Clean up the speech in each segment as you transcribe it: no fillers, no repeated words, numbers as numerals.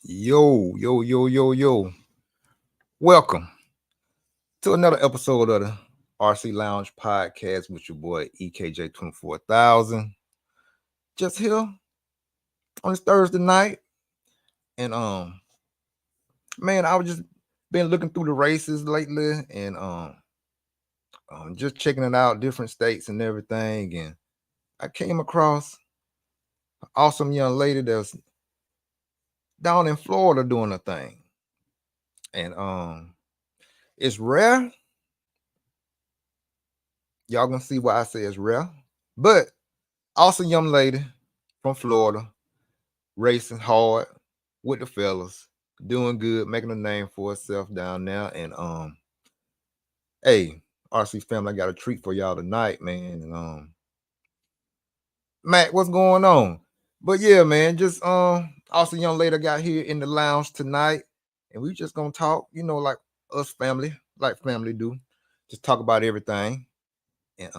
Yo, yo, yo, yo, yo. Welcome to another episode of the RC Lounge podcast with your boy EKJ 24,000. Just here on this Thursday night. And man, I was just been looking through the races lately and just checking it out, different states and everything. And I came across an awesome young lady that's down in Florida doing a thing. And it's rare. Y'all gonna see why I say it's rare. But awesome young lady from Florida, racing hard with the fellas, doing good, making a name for herself down there. And hey, RC family, I got a treat for y'all tonight, man. And Matt, what's going on? But yeah, man, just awesome young lady got here in the lounge tonight, and we just gonna talk, like us family, like family do, just talk about everything. And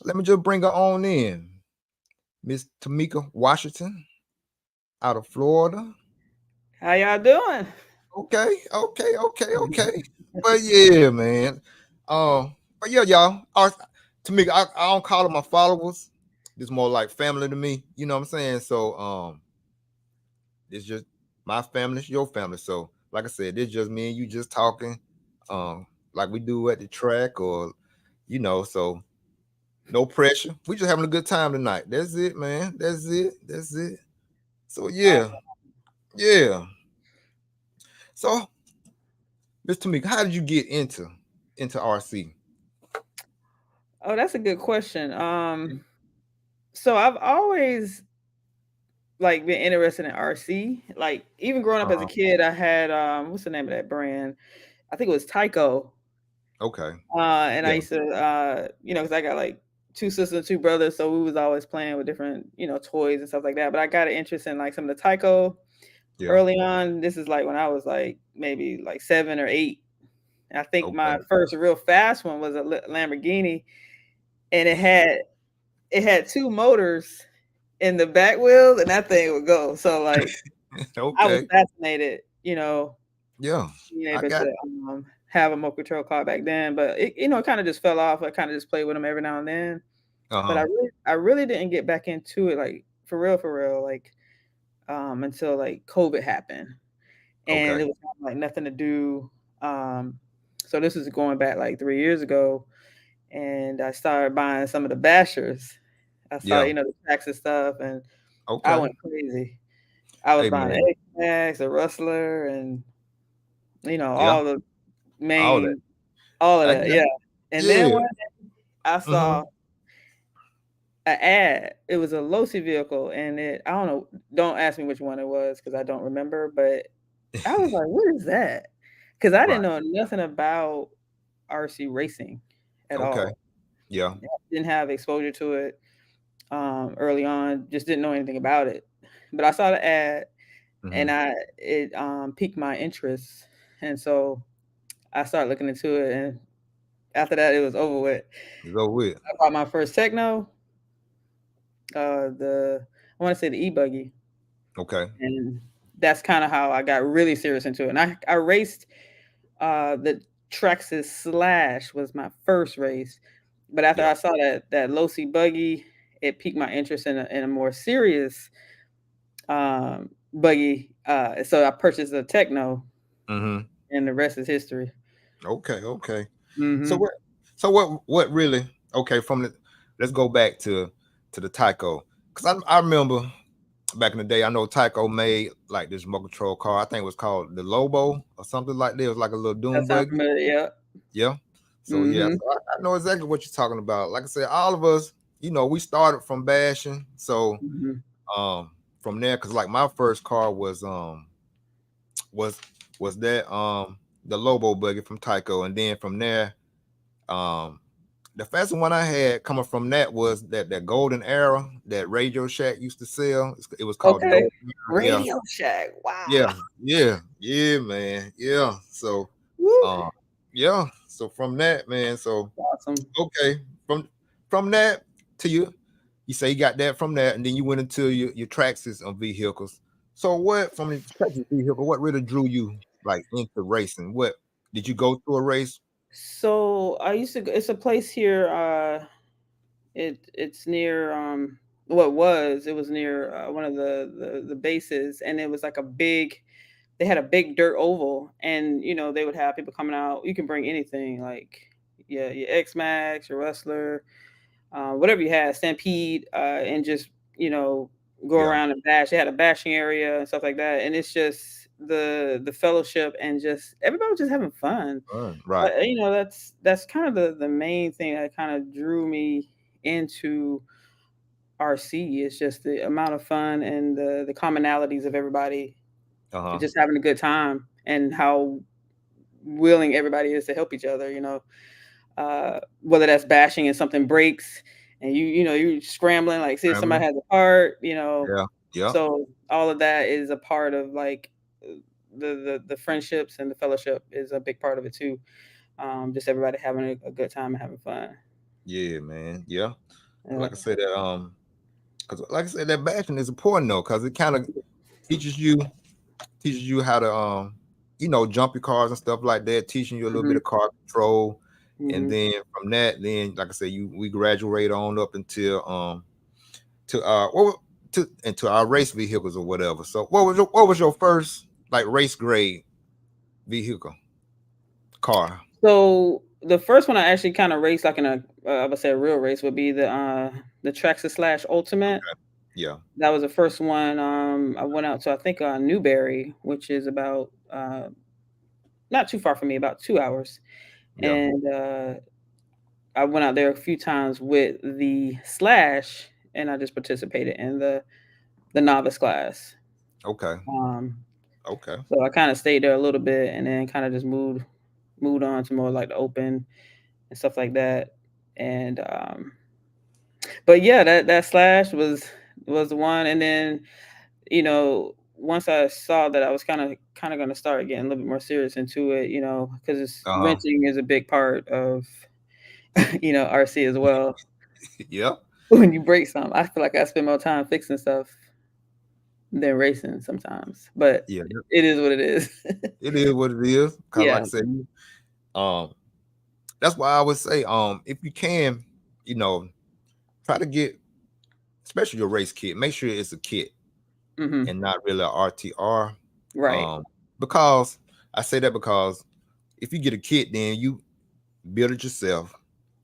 let me just bring her on in. Miss Tomica Washington out of Florida. How y'all doing? Okay. But yeah, man. But yeah, y'all. Tomica, I don't call them my followers. It's more like family to me. You know what I'm saying? So it's just my family, it's your family. So like I said, it's just me and you just talking, like we do at the track, or so no pressure. We just having a good time tonight. That's it, man. That's it. So yeah. Awesome. Yeah. So, Miss Tamika, how did you get into RC? Oh, that's a good question. So I've always like been interested in RC. Like even growing up as a Uh-huh. kid, I had what's the name of that brand? I think it was Tyco. Okay. And I Yeah. used to because I got like two sisters and two brothers, so we was always playing with different toys and stuff like that. But I got an interest in like some of the Tyco Yeah. early on. This is like when I was like maybe like 7 or 8. And I think Okay. my first real fast one was a Lamborghini, and it had two motors in the back wheels, and that thing would go. So like I was Okay. fascinated, Yeah. being I able got. to have a motor control car back then. But it kind of just fell off. I kind of just played with them every now and then. But Uh-huh. I really didn't get back into it like for real, like until like COVID happened, and Okay. it was kind of like nothing to do. Um, so this is going back like 3 years ago, and I started buying some of the bashers. I saw, Yeah. the tracks and stuff, and I Okay. went crazy. I was Hey buying man. the X-Max, the Rustler, and Yeah. all the All that. main, all of I that. got. Yeah. And then Yeah. one day I Mm-hmm. saw an ad. It was a Losi vehicle, and I don't know. Don't ask me which one it was because I don't remember. But I was like, "What is that?" Because I didn't Right. know nothing about RC racing at Okay. all. Yeah. Didn't have exposure to it early on. Just didn't know anything about it. But I saw the ad, Mm-hmm. and it piqued my interest, and so I started looking into it. And after that, it was over with. Go with. I bought my first techno, the I want to say the e-buggy, Okay. and that's kind of how I got really serious into it. And I raced the Traxxas Slash was my first race, but after Yeah. I saw that Losi buggy, it piqued my interest in a more serious buggy. So I purchased a Techno, Mm-hmm. and the rest is history. Okay. So Hmm. what what really okay from the let's go back to the Tyco. Cause I remember back in the day, I know Tyco made like this remote control car. I think it was called the Lobo or something like that. It was like a little That doom sounds buggy. familiar. Yeah. Yeah. So yeah, Hmm. so I know exactly what you're talking about. Like I said, all of us, we started from bashing. So Hmm. um from there, because like my first car was was that the Lobo buggy from Tyco, and then from there, um the fastest one I had coming from that was that golden era that Radio Shack used to sell. It was called the Okay. golden era. Yeah. Radio Shack. Yeah, Wow. yeah, man, yeah. So, Woo. uh, yeah. So from that, man. So Awesome. okay, from that to you say you got that from that, and then you went into your Traxxas on vehicles. So what from the Texas vehicle? What really drew you like into racing? What did you go to a race? So I used to. It's a place here. It's near. What was it was near one of the bases, and it was like a big. They had a big dirt oval, and they would have people coming out. You can bring anything, like yeah, your X Max, your Wrestler, whatever you had, Stampede, and just you know go Yeah, around and bash. They had a bashing area and stuff like that, and it's just the fellowship and just everybody was just having fun. right. But that's kind of the main thing that kind of drew me into RC. It's just the amount of fun and the commonalities of everybody Uh-huh. just having a good time and how willing everybody is to help each other. Whether that's bashing and something breaks and you're scrambling, like say if somebody Family. has a part, Yeah. Yeah. so all of that is a part of like the friendships and the fellowship is a big part of it too. Just everybody having a good time and having fun. Yeah, man. Yeah. Yeah. Like I said, that because like I said, that bashing is important though, because it kind of teaches you teaches you how to jump your cars and stuff like that, teaching you a little bit Hmm. of car control. And Hmm. then from that, then like I said, we graduate on up until to to into our race vehicles or whatever. So what was your first like race grade vehicle car? So the first one I actually kind of raced like in I would say a real race would be the Traxxas Slash Ultimate. Yeah. That was the first one. I went out to I think Newberry, which is about not too far from me, about 2 hours, Yeah. and I went out there a few times with the Slash, and I just participated in the novice class. Okay. Um, Okay. so I kind of stayed there a little bit, and then kind of just moved on to more like the open and stuff like that. And but yeah, that Slash was the one, and then once I saw that I was kind of going to start getting a little bit more serious into it, because Uh-huh. wrenching is a big part of RC as well. Yeah. When you break something, I feel like I spend more time fixing stuff than racing sometimes, but Yeah. it is what it is. It is what it is. Cause like Yeah. I said, um, that's why I would say, if you can, you know, try to get, especially your race kit, make sure it's a kit Hmm. and not really a RTR. Right. Um, because I say that because if you get a kit, then you build it yourself.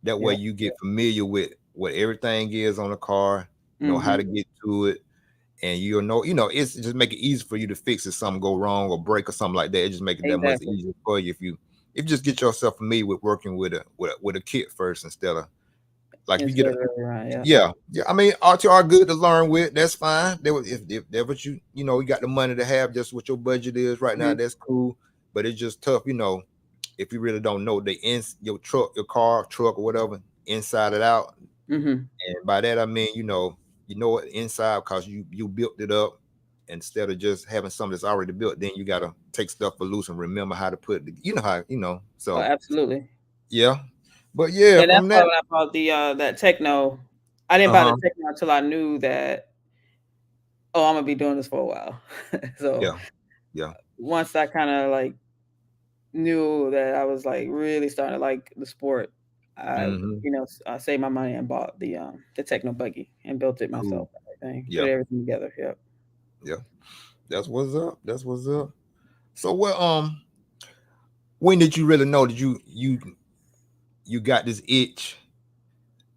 That way Yeah. you get familiar with what everything is on the car, know how Hmm. to get to it, and you'll know, it's just make it easy for you to fix if something go wrong or break or something like that. It just make it that much Exactly. easier for you if you just get yourself familiar with working with a kit first instead of like if you Instead get a of right. Yeah. yeah. I mean, RTR good to learn with. That's fine. If that what you got the money to have, just what your budget is right now. Hmm. That's cool. But it's just tough, if you really don't know your truck, your car, truck or whatever, inside it out. Hmm. And by that I mean, you know it inside because you built it up instead of just having something that's already built. Then you gotta take stuff for loose and remember how to put it. You know how. Oh, So absolutely. yeah, but yeah, And that's from why that. when I bought the that techno, I didn't Uh buy the huh. techno until I knew that, oh, I'm gonna be doing this for a while. So Yeah. Yeah. once I kind of like knew that I was like really starting to like the sport, I Hmm. I saved my money and bought the techno buggy and built it Cool. myself. Everything, put Yeah. everything together. Yep. Yeah. That's what's up. That's what's up. So what? When did you really know that you got this itch?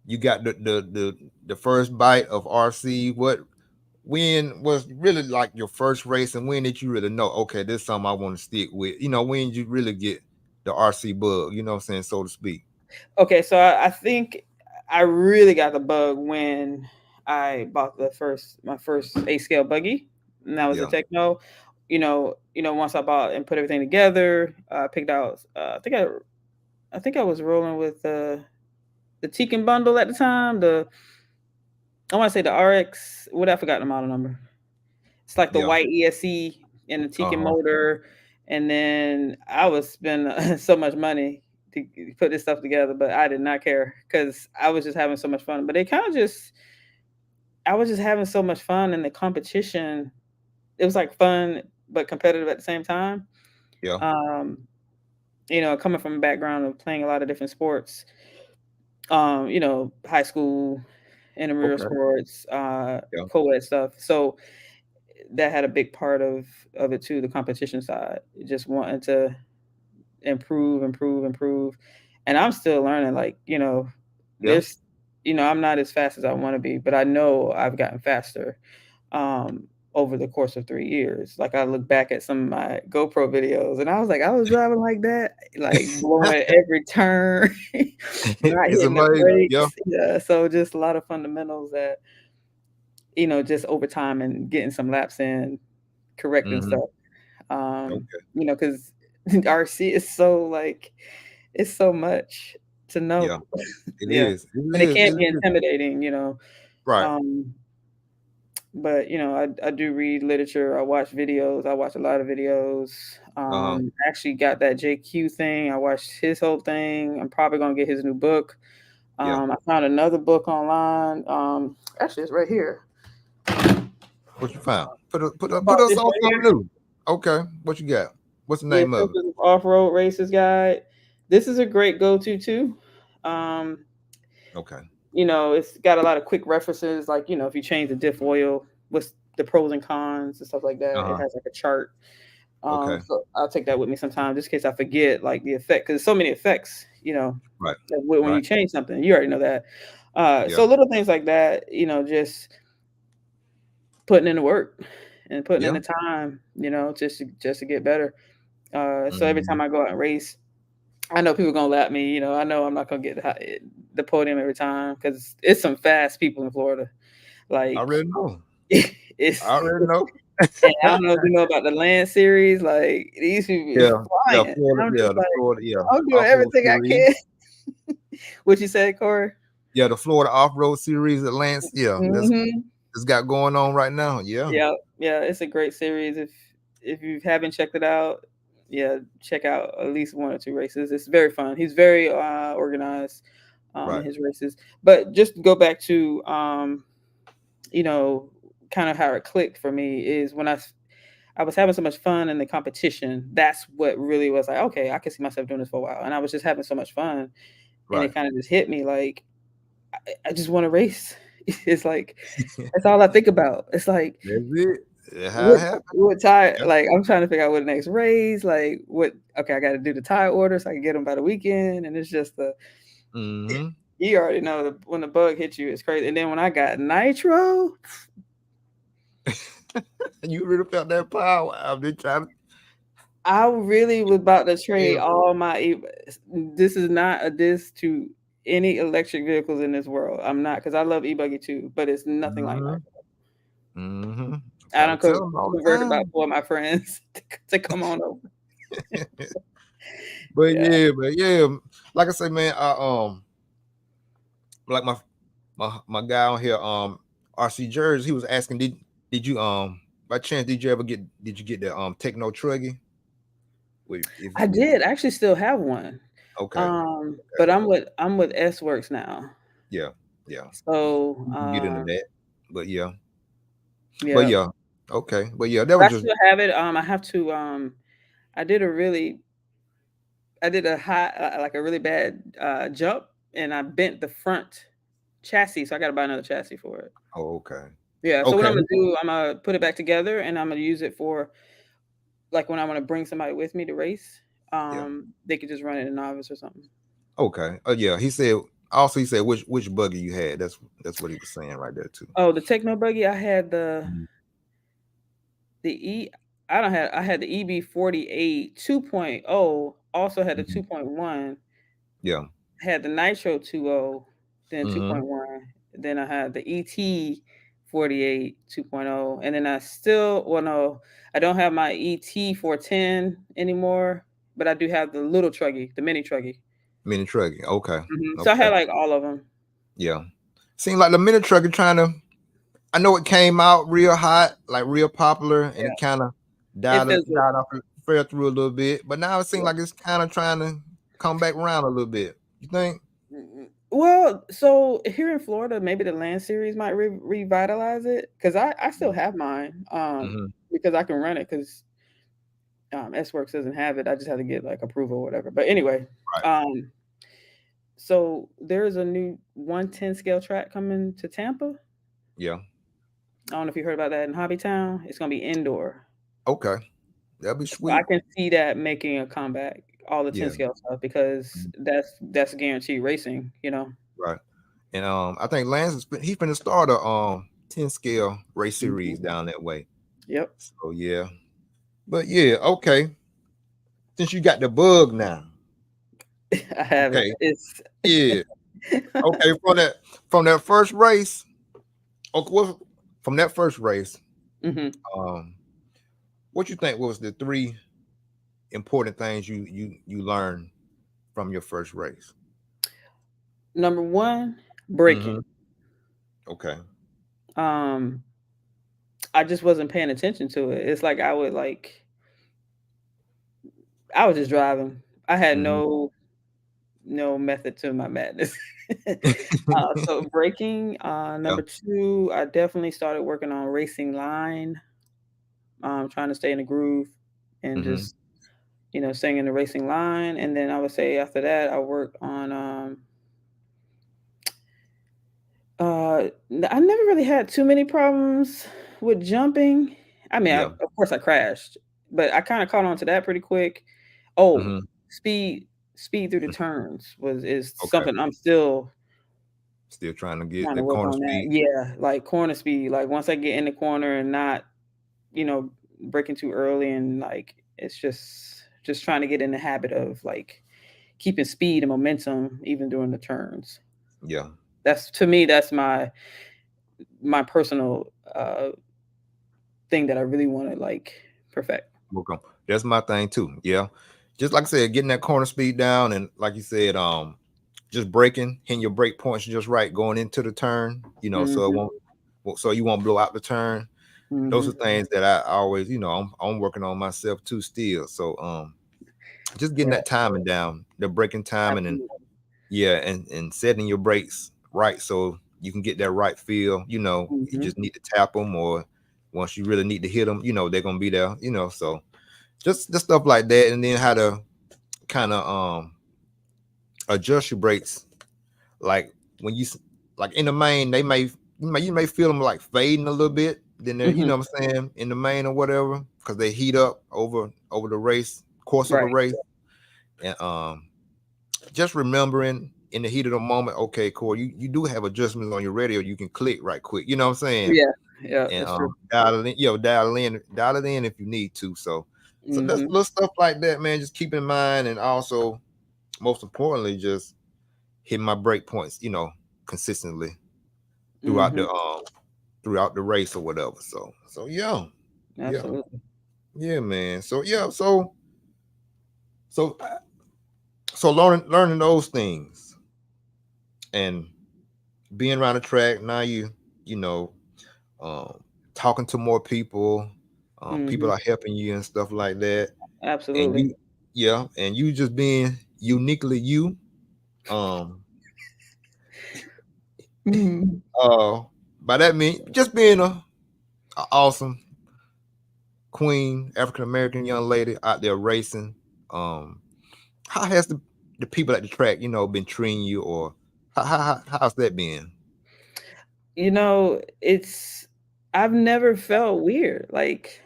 You got the first bite of RC. When was really like your first race, and when did you really know? Okay, this is something I want to stick with. When did you really get the RC bug? You know what I'm saying, so to speak. Okay, so I think I really got the bug when I bought my first 8 scale buggy, and that was the Yeah. techno. Once I bought and put everything together, I picked out. I think I was rolling with the Tekin bundle at the time. I want to say the RX. What I forgot the model number. It's like the Yeah. white ESC and the Uh Tekin huh. motor, and then I was spending so much money to put this stuff together, but I did not care because I was just having so much fun. But I was just having so much fun, and the competition it was like fun but competitive at the same time. Yeah. Um, coming from a background of playing a lot of different sports, high school, intramural Okay. sports, Yeah. co-ed stuff. So that had a big part of it too, the competition side. Just wanting to improve, improve, improve. And I'm still learning, like, Yeah. there's I'm not as fast as I want to be, but I know I've gotten faster over the course of 3 years. Like I look back at some of my GoPro videos and I was like, I was driving like that, like blowing at every turn, not It's hitting the amazing. Yeah. brakes. Yeah. So just a lot of fundamentals that, just over time and getting some laps in, correcting Hmm. stuff. Okay. Because RC is so like it's so much to Yeah. know. It Yeah. is. It And it is. can't It be is. intimidating. Right. Um, but I do read literature, I watch videos, I watch a lot of videos. Uh-huh. Actually got that JQ thing. I watched his whole thing. I'm probably gonna get his new book. Yeah. I found another book online. Actually it's right here. What you found? I Put bought us this on right something here. new. Okay. What you got? What's the The name of it? Essentials of Off-Road Races Guide. This is a great go-to too. Um, Okay. it's got a lot of quick references, like, if you change the diff oil, what's the pros and cons and stuff like that. It Uh-huh. has like a chart. Okay. So I'll take that with me sometimes, just in case I forget like the effect, because so many effects, Right. like when Right. you change something, you already know that. Yeah. So little things like that, just putting in the work and putting in Yeah. the time, just to get better. So every time Mhm. I go out and race, I know people gonna lap me. I know I'm not gonna get the podium every time because it's some fast people in Florida. I Like already know. it's, I already know. and I don't know if you know about the land series. Like these people be Yeah. Yeah. flying. And Florida. I'm Yeah. just The like, Florida. Yeah. I'm doing Off-road everything I series. can. What you said, Corey? Yeah. The Florida off-road series at Lance. Yeah. That's Mm-hmm. it's got going on right now. Yeah. Yeah, yeah. It's a great series. If you haven't checked it out, yeah, check out at least one or two races. It's very fun. He's very organized in Right. his races. But just to go back to you know, kind of how it clicked for me is when I was having so much fun in the competition. That's what really was like, okay, I can see myself doing this for a while. And I was just having so much fun, and Right. it kind of just hit me like I just want to race. It's like that's all I think about. It's like That's it. That's how it what happened. what tire? Yeah. Like I'm trying to figure out what the next race. Like what? Okay, I got to do the tire order so I can get them by the weekend. And it's just Mm-hmm. you already know when the bug hits you, it's crazy. And then when I got nitro, You really felt that power. I've been trying to. I really was about to trade Yeah. all my. This is not a diss to any electric vehicles in this world. I'm not, because I love e-buggy too, but it's nothing like Mm-hmm. nitro. Mm-hmm. I Try to don't tell them all the convert about time. 4 of my friends to come on over. But Yeah. yeah, like I say, man, like my guy on here, RC Jersey, he was asking, did you by chance did you get the techno truggy? Wait, I did actually still have one. okay, But I'm with S Works now. yeah, yeah, So you can get into that, but yeah, but yeah. yeah, okay, but yeah, that But I was just still have it. I have to I did a high like a really bad jump, and I bent the front chassis, so I gotta buy another chassis for it. oh, okay, Yeah, so what okay, I'm gonna do, I'm gonna put it back together, and I'm gonna use it for like when I want to bring somebody with me to race. yeah, They could just run it in novice or something. okay, yeah. He said which buggy you had. That's what he was saying right there too. Oh, the Techno buggy, I had Mhm. the E. I had the EB48 2.0. Also had the Mhm. 2.1. Yeah. Had the Nitro 2.0, then Mm-hmm. 2.1. Then I had the ET 48 2.0, and then I still well no, I don't have my ET 410 anymore, but I do have the little truggy, the mini truggy. Mini trucking. Okay. So I Okay. had like all of them. Yeah. Seems like the mini trucker trying to. I know it came out real hot, like real popular, and Yeah, it kind of it fizzled. died off, fell through a little bit. But now it seems Yeah. like it's kind of trying to come back around a little bit. You think? Well, so here in Florida, maybe the Land Series might revitalize it because I still have mine. Mm-hmm. because I can run it because S Works doesn't have it. I just have to get like approval or whatever. But anyway, Right. um, so there's a new 110 scale track coming to Tampa. Yeah. I don't know if you heard about that in Hobbytown. It's gonna be indoor. Okay. That'd be So I sweet. can see that making a comeback, all the 10 Yeah. scale stuff, because Mhm. that's guaranteed racing, you know. Right. And I think Lance he's finna start a 10 scale race Mhm. series down that way. Yep. So yeah. But yeah, okay. Since you got the bug now. I have it. Okay. It's Yeah. Okay. From that first race. Okay, from that first race, hmm um, what you think was the three important things you learned from your first race? number one, breaking. Mm-hmm. Okay. Um, I just wasn't paying attention to it. It's like I was just driving. I had Mm-hmm. no method to my madness. So braking. Yeah. Number two, I definitely started working on racing line. Trying to stay in the groove and Mm-hmm. just staying in the racing line. And then I would say after that, I worked on. I never really had too many problems with jumping. I mean, Yeah. of course, I crashed, but I kind of caught on to that pretty quick. Oh, Mm-hmm. speed, speed through the turns is Okay. something I'm still Still trying to get trying to that work corner on that. speed. Yeah, like corner speed. Like once I get in the corner and not, you know, breaking too early, and like it's just trying to get in the habit of like keeping speed and momentum even during the turns. Yeah. That's to me, that's my personal thing that I really want to like perfect. Okay. That's my thing too. Yeah. Just like I said, getting that corner speed down and like you said, just braking, hitting your brake points just right going into the turn, so it Mhm. so you won't blow out the turn. Those are Mhm. things that I always, I'm working on myself too still. So just getting Right. that timing down, the braking timing and Absolutely. yeah, and setting your brakes right so you can get that right feel. You Mhm. just need to tap them or once you really need to hit them, they're gonna be there, so just the stuff like that, and then how to kind of adjust your brakes. Like when like in the main, you may feel them like fading a little bit. Then they're, Mhm. what I'm saying, in the main or whatever, because they heat up over the race course of the Right. race, and just remembering in the heat of the moment, okay, cool, you do have adjustments on your radio, you can click right quick. You know what I'm saying? Yeah. Yeah. And That's true. dial it in if you need to. So that's Mhm. little stuff like that, man. Just keep in mind, and also most importantly, just hitting my break points, consistently throughout Mhm. the race or whatever. So yeah, yeah, Absolutely. yeah, man. So yeah, so so learning those things and being around the track. Now you know um, talking to more people. People Mhm. are helping you and stuff like that. And Absolutely. you, yeah, and you just being uniquely you. Um, Mhm. uh, by that mean just being a awesome queen, African American young lady out there racing. Um, how has the people at the track, been treating you, or how's that been? It's I've never felt weird. Like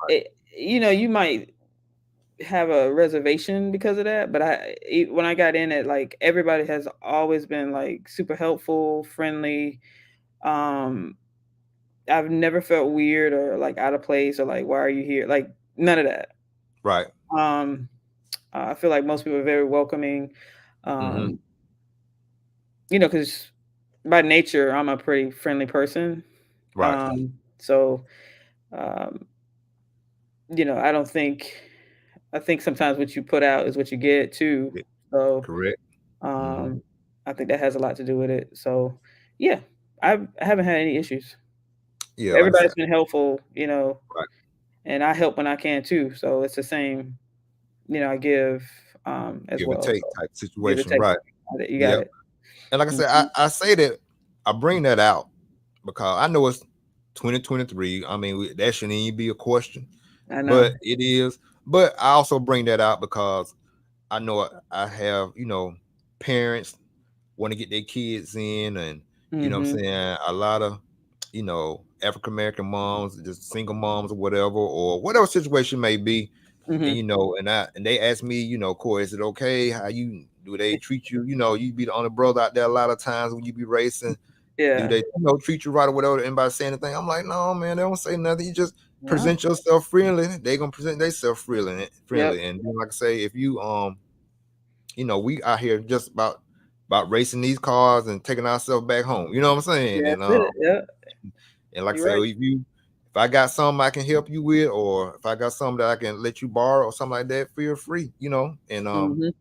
it, you might have a reservation because of that, but when I got in it, like everybody has always been like super helpful, friendly. Um, I've never felt weird or like out of place or like why are you here? Like none of that. Right. Um, I feel like most people are very welcoming. Mm-hmm. Um, because by nature I'm a pretty friendly person. Right. So um, I don't think I think sometimes what you put out is what you get too. Yeah, So correct. Mm-hmm. um, I think that has a lot to do with it. So yeah, I haven't had any issues. Yeah, like I said, Everybody's been helpful, right. and I help when I can too. So it's the same, I give as Give and well. take So type give it, situation. take Right. it. You got Yep. it. And like I said, I, Mhm. I say that I bring that out because I know 2023. I mean, that shouldn't even be a question, I know. but it is. But I also bring that out because I know I have, parents want to get their kids in, and I'm Mhm. saying, a lot of, African American moms, just single moms or whatever situation may be. And Mhm. they ask me, Corey, is it okay? How you do they treat you? You be the only brother out there a lot of times when you be racing. Do Yeah. they, treat you right or whatever? Anybody say anything? I'm like, no, man, they don't say nothing. You just Yeah. present yourself friendly. They gonna present themselves Yep. friendly. And then, like I say, if you we out here just about racing these cars and taking ourselves back home. You know what I'm saying? Yeah, And that's it. Yeah. like I You're say, right. if I got something I can help you with, or if I got something that I can let you borrow or something like that, feel free. Mhm.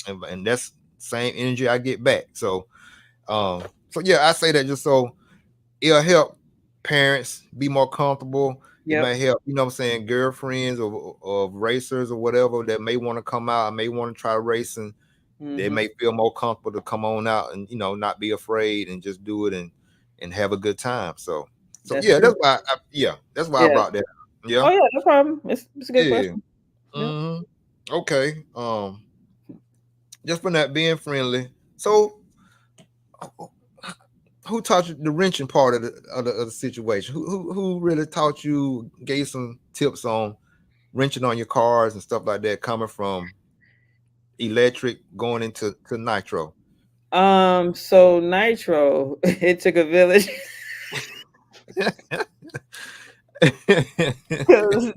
And that's same energy I get back. So yeah, I say that just so it'll help parents be more comfortable. It Yep. may help, what I'm saying, girlfriends of racers or whatever that may want to come out and may want to try racing. They Mhm. may feel more comfortable to come on out and not be afraid and just do it and have a good time. So That's yeah, true. that's why I Yeah. brought that up. Yeah, Oh yeah, no problem. It's a good yeah. question. Yep. hmm Okay. Just for not being friendly. So who taught you the wrenching part of the situation? Who really taught you, gave some tips on wrenching on your cars and stuff like that, coming from electric going into nitro? So Nitro, it took a village. 'Cause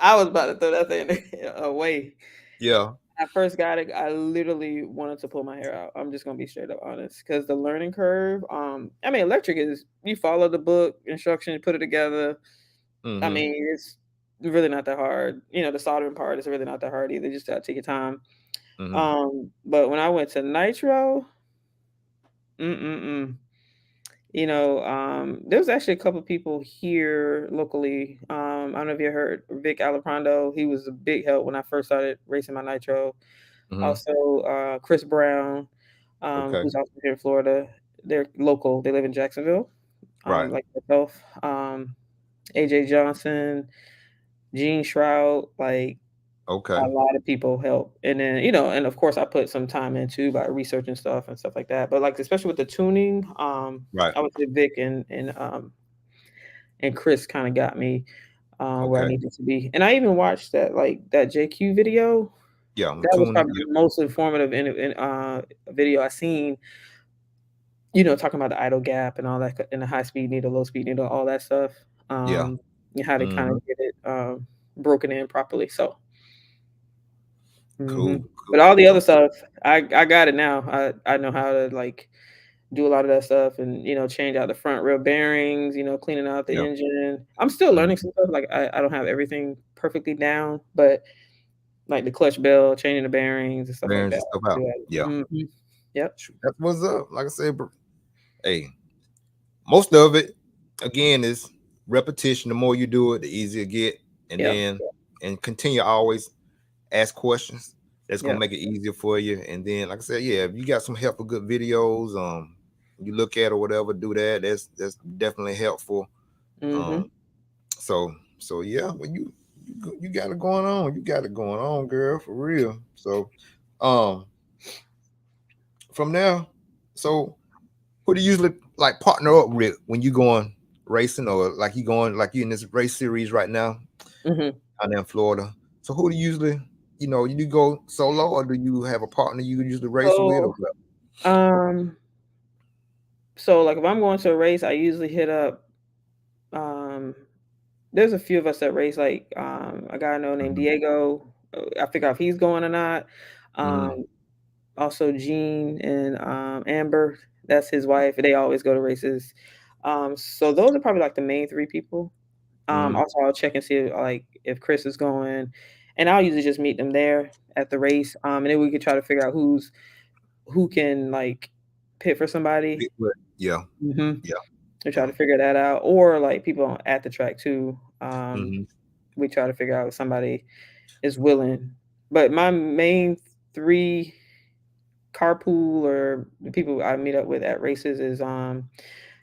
I was about to throw that thing away. Yeah. I first got it, I literally wanted to pull my hair out. I'm just gonna be straight up honest, because the learning curve. I mean, electric is you follow the book instruction, put it together. I hmm mean, it's really not that hard. The soldering part is really not that hard either. Just gotta take your time. hmm But when I went to Nitro, mm-mm-mm. There was actually a couple people here locally. I don't know if you heard Vic Alaprando. He was a big help when I first started racing my Nitro. hmm Also, Chris Brown, Okay. who's also here in Florida. They're local. They live in Jacksonville, Right. like myself. AJ Johnson, Gene Shroud, like a Okay. lot of people help. And then, and of course I put some time into by researching stuff and stuff like that. But like especially with the tuning, Right. I would say Vic and Chris kind of got me where I Okay. needed to be. And I even watched that JQ video. Yeah. I'm That was tuning. probably Yeah. the most informative video I seen. Talking about the idle gap and all that, and the high speed needle, low speed needle, all that stuff. Yeah. And how to kind hmm of get it broken in properly. So, Cool. but Cool. all the other So stuff, I got it now. I know how to like do a lot of that stuff, and change out the front rear bearings. Cleaning out the yeah. engine. I'm still hmm learning some stuff. Like I don't have everything perfectly down, but like the clutch bell, changing the bearings and stuff like Bearings that. and stuff I out. do that. Yeah. Yep. Shoot, that's what's up. Like I said, bro. Hey, most of it again is repetition. The more you do it, the easier it get. And Yep. then and continue always ask questions. That's gonna Yep. make it easier for you. And then, like I said, yeah, if you got some helpful good videos, you look at or whatever, do that. That's definitely helpful. Mm-hmm. Um, so yeah, well you got it going on. You got it going on, girl, for real. So, um, from there, so who do you usually like partner up with when you going racing, or like you in this race series right now Mm-hmm. out there in Florida? So who do you usually, you do go solo, or do you have a partner you usually race with, or So, what? um, so like if I'm going to a race, I usually hit up. Um, there's a few of us that race. Like a guy I know named Mhm, Diego. I figure out if he's going or not. mhm, Um, Also Jean and Amber. That's his wife. They always go to races. So those are probably like the main three people. mhm. Also, I'll check and see if Chris is going, and I'll usually just meet them there at the race. And then we could try to figure out who can like pit for somebody. Yeah, hmm yeah, We try yeah. to figure that out, or like people at the track too. Mhm. We try to figure out if somebody is willing. But my main three carpool or the people I meet up with at races is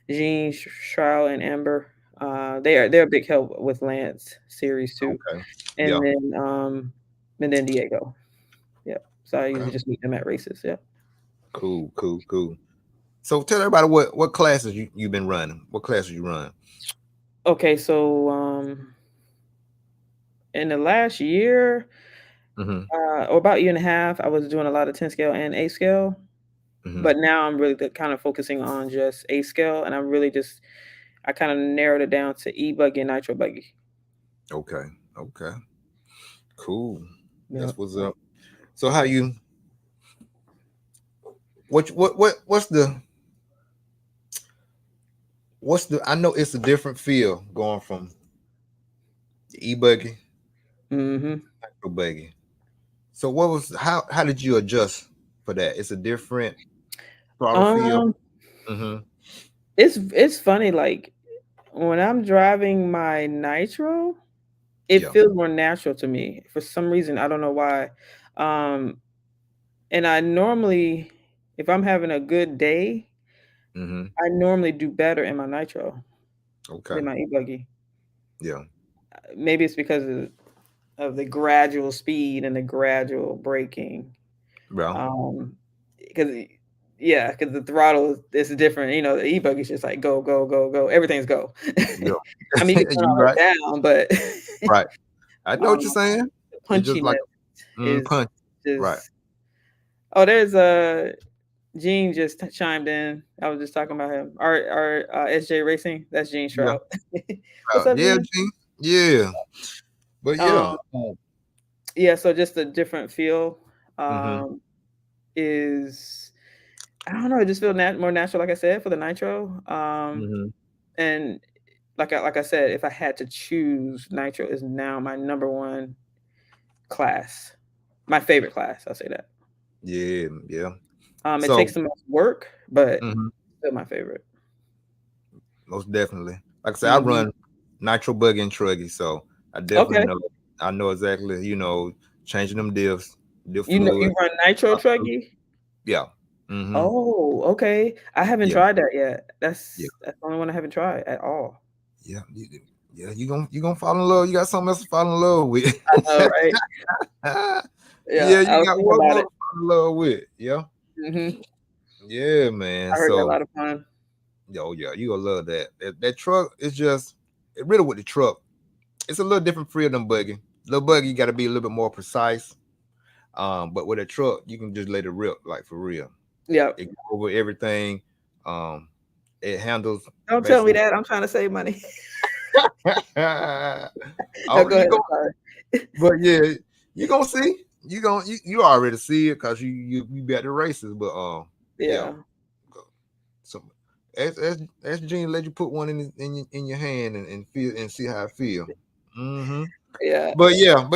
Jean, Shroud, and Amber. They're a big help with Lance series too, Okay. and Yeah. then Diego. Yeah. So I usually Okay. just meet them at races. Yeah. Cool. Cool. Cool. So tell everybody what classes you've been running. What classes you run? Okay, so in the last year, Mm-hmm. or about a year and a half, I was doing a lot of 10 scale and 8 scale. Mm-hmm. But now I'm really kind of focusing on just 8 scale, and I kind of narrowed it down to e-buggy and nitro buggy. Okay. Okay. Cool. Yep. That's what's up. So how you what's the I know it's a different feel going from the e-buggy Mm-hmm. to buggy. So what was how did you adjust for that? It's a different throttle feel. Um, Mm-hmm. it's funny, like when I'm driving my nitro, it Yeah. feels more natural to me for some reason. I don't know why. Um, and I normally, if I'm having a good day, Mm-hmm. I normally do better in my nitro Okay. than my e-buggy. Yeah. Maybe it's because of the gradual speed and the gradual braking. Well, Um, because yeah, because the throttle is different. The e-buggy is just like go, go, go, go. Everything's go. yeah. I mean, you can turn You all right. that down, but Right. I know what you're um, saying. the It's just punchiness like is punch. Right. just. Oh, there's a Gene just chimed in. I was just talking about him. Our SJ Racing. That's Gene Yeah. Shroud. What's up, Yeah, Gene? G. Yeah. But Um, yeah. yeah. So just a different feel. Mm-hmm. Um, is I don't know. It just feels more natural, like I said, for the nitro. Mm-hmm. And like I said, if I had to choose, nitro is now my number one class, my favorite class. I'll say that. Yeah, yeah. It So takes the most work, but mhm, still my favorite. most definitely. Like I said, I Hmm. run nitro buggy and truggy, so I definitely Okay, know. I know exactly, changing them diffs, diff you fluid. run nitro uh, truggy. Yeah. Mm-hmm. Oh, okay. I haven't Yeah. tried that yet. Yeah. That's the only one I haven't tried at all. Yeah. Yeah. You gonna fall in love. You got something else to fall in love with. I know, right? Yeah, Yeah, I you was got thinking one about more it. to fall in love with. Yeah. Hmm. Yeah, man. I heard that a So lot of fun. yeah, you gonna love that. That truck is just it really with the truck. It's a little different feel than buggy. Little buggy, you got to be a little bit more precise. But with a truck, you can just let it rip, like for real. Yep. It go over everything. Um, it handles Don't tell me basically. that. I'm trying to save money. No, Oh, go you ahead. go, I'm sorry. but yeah, you gonna see. You already see it because you be at the races. But yeah. Yeah. So as Gene let you put one in your hand and feel and see how it feel. Mm-hmm. Yeah. But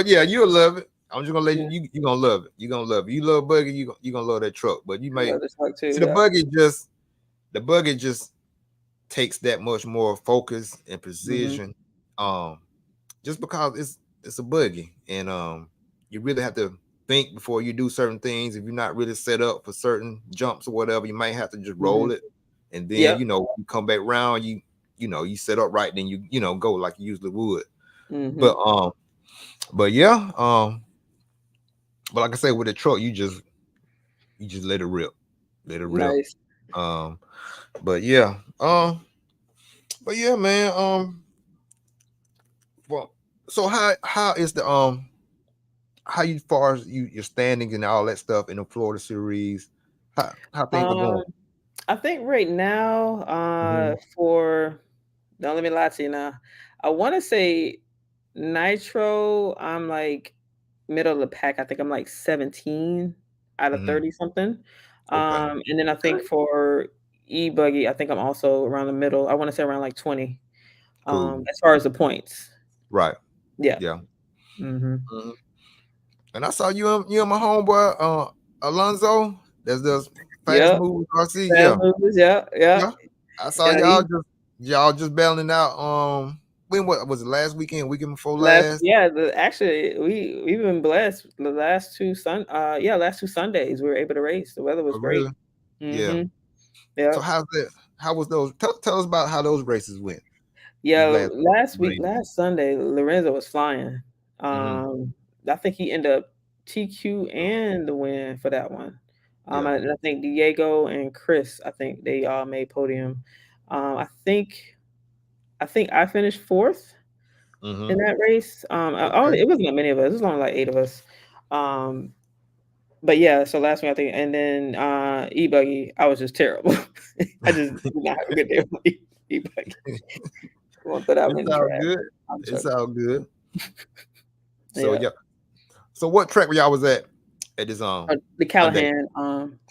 yeah, you'll love it. I'm just gonna let Yeah. you gonna love it. You gonna love it. You love buggy, you gonna love that truck. But you I may love this truck too. see Yeah. the buggy just takes that much more focus and Hmm. precision. Um, just because it's a buggy and you really have to think before you do certain things. If you're not really set up for certain jumps or whatever, you might have to just Hmm. roll it and then Yep. you come back round, you set up right, then you go like you usually would. Hmm. But yeah, but like I said, with the truck, you just let it rip, let it rip. Nice. Um, but yeah, man. Well, so how is the how you far as your standings and all that stuff in the Florida series? How things are Um, going? I think right now, Hmm. for don't let me lie to you now. I want to say Nitro, I'm like middle of the pack. I think I'm like 17 out of Hmm. 30 something. Okay. And then I think Okay. for e-buggy, I think I'm also around the middle. I want to say around like 20. Cool. As far as the points. Right. Yeah. Yeah. Mm-hmm. Mhm. And I saw you and my homeboy Alonzo. That's the fast Yep. movers RC. Fast Yeah. movers. Yeah. Yeah. Yeah. I saw Yeah. y'all just battling out. When what was it last weekend? Weekend before Last last? yeah, actually we've been blessed the last two Sundays we were able to race. The weather was Oh, great. really? Yeah. Mhm. Yeah. So how's that? How was those? Tell us about how those races went. Yeah, These last races. last Sunday, Lorenzo was flying. Mm-hmm. I think he ended up TQ and the win for that one. Yeah. I think Diego and Chris, I think they all made podium. I think I finished fourth in Mm-hmm. that race. Okay. It wasn't that many of us. It was only like 8 of us. Um, but yeah, so last week I think, and then e-buggy, I was just terrible. I just did not have a good day on e-buggy. I won't throw that one It's in the all trash. good. I'm It's joking. all good. So Yeah. yeah. So what track were y'all was at this The Sunday? Callahan.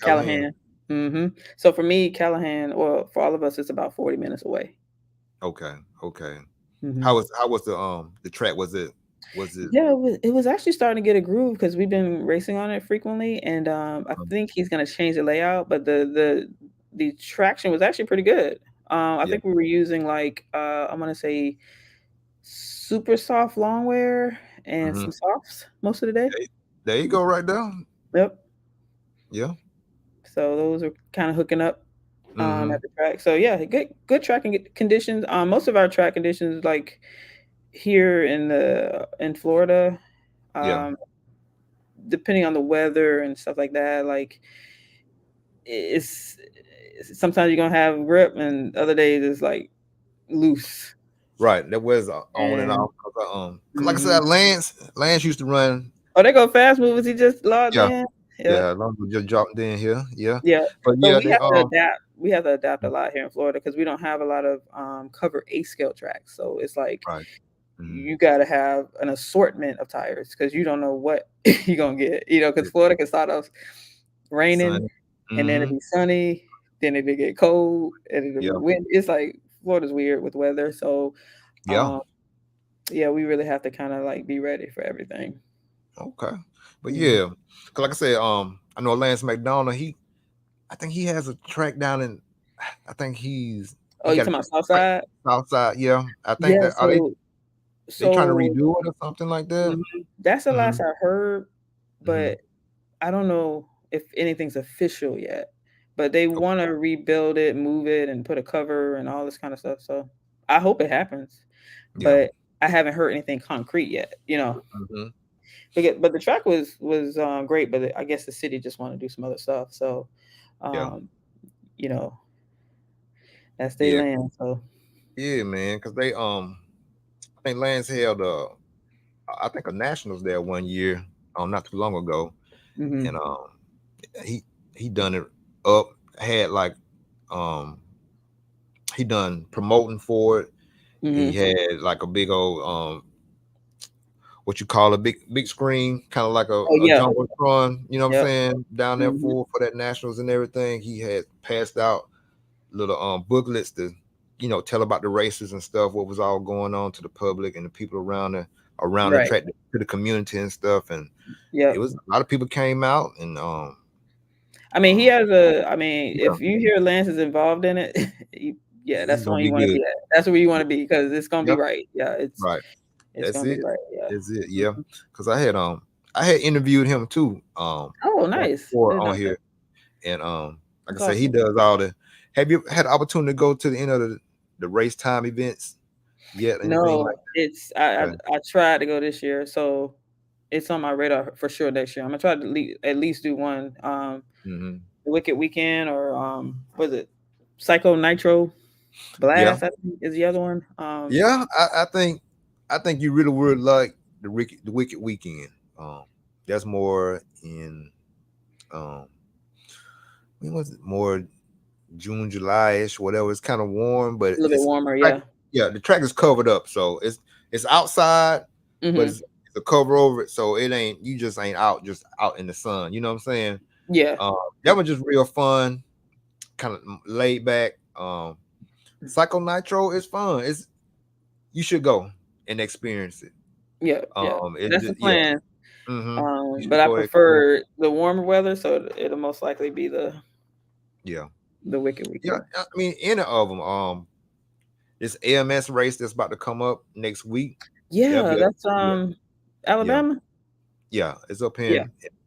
Callahan. So for me, Callahan, well, for all of us, it's about 40 minutes away. Okay. Okay. Mhm. How was the track? Was it Yeah, it was actually starting to get a groove because we've been racing on it frequently, and I um, think he's gonna change the layout, but the traction was actually pretty good. I yeah. think we were using like I'm gonna say super soft long wear and Mm-hmm. some softs most of the day. There you go right there. Yep. Yeah. So those are kind of hooking up Mm-hmm. at the track. So yeah, good tracking conditions. Most of our track conditions, like here in Florida, Yeah. um, depending on the weather and stuff like that, like it's sometimes you're gonna have grip, and other days it's like loose. Right. That was on and And off. 'Cause like I mhm. said, Lance used to run. Oh, they go fast movers. He just logged Yeah. in. Yep. Yeah. Lance was just dropped in here. Yeah. Yeah, But but yeah, we they have to adapt. We have to adapt a lot here in Florida because we don't have a lot of cover A scale tracks. So it's like right. Mm-hmm. you got to have an assortment of tires because you don't know what you're gonna get. Because Florida can start off raining, Sunny. and then it'll Mm-hmm. be sunny, then it'll get cold, and it'll be Yeah. wind. It's like Florida's weird with weather. So Yeah. um, yeah, we really have to kind of like be ready for everything. Okay. But Mhm. yeah, cause like I said, I know Lance McDonald. I think he has a track down in. I think Oh, he you got a talking about track right Southside? Southside. Yeah, I think Yeah. that are they trying to So redo it or something like that. mhm, that's the Mm-hmm. last I heard, Mm-hmm. but I don't know if anything's official yet. But they Okay. want to rebuild it, move it, and put a cover and all this kind of stuff. So I hope it happens, Yeah. but I haven't heard anything concrete yet. Mm-hmm. But the track was great, but I guess the city just want to do some other stuff. So, Yeah. um, you know, that's their Yeah. land. So, Yeah, man. Cause they I think Lance held I think a nationals there one year, not too long ago, hmm and he he done it up had like um he done promoting for it. He hmm had like a big old what you call a big screen, kind of like oh a yeah, jumbotron, you know what I'm yep, saying, down there hmm for that nationals and everything. He had passed out little booklets to, tell about the races and stuff, what was all going on to the public and the people around the right, track, to the community and stuff. And it yep. was a lot of people came out and I mean, he um has a. I mean, yeah, if you hear Lance is involved in it, yeah, it's that's the gonna one you be want to good. be at. That's where you want to be because it's gonna be Yep, right. Yeah, right. it's That's gonna be it. right. Yeah. That's it. Yeah. Mhm. Because I had interviewed him too Oh, once nice. I before didn't on know that. here. And like I That's said, he awesome. does all the. Have you had the opportunity to go to the end of the race time events yet? Anything like No, it's I that? I I tried to go this year, so it's on my radar for sure next year. I'm gonna try to at least do one. Hmm. The Wicked Weekend or was it Psycho Nitro Yeah, Blast? I think is the other one. yeah. I think you really would like the Wicked Weekend. Um, that's more in um, when was it? More June, July ish, whatever. It's kind of warm, but A little bit warmer, track, yeah. yeah, the track is covered up, so it's outside, but hmm it's a cover over it, so it ain't you just ain't out just out in the sun. You know what I'm saying? Yeah. That was just real fun, kind of laid back. Psycho Nitro is fun. It's you should go and experience it. Yeah, yeah. It's That's the just yeah. plan. You But should I go experience. prefer the warmer weather, so it'll most likely be Yeah, the Wicked yeah. Weekend. I mean, any of them. This AMS race that's about to come up next week. That'll Yeah, be that's yeah, yeah, Alabama. yeah. It's up here Yeah.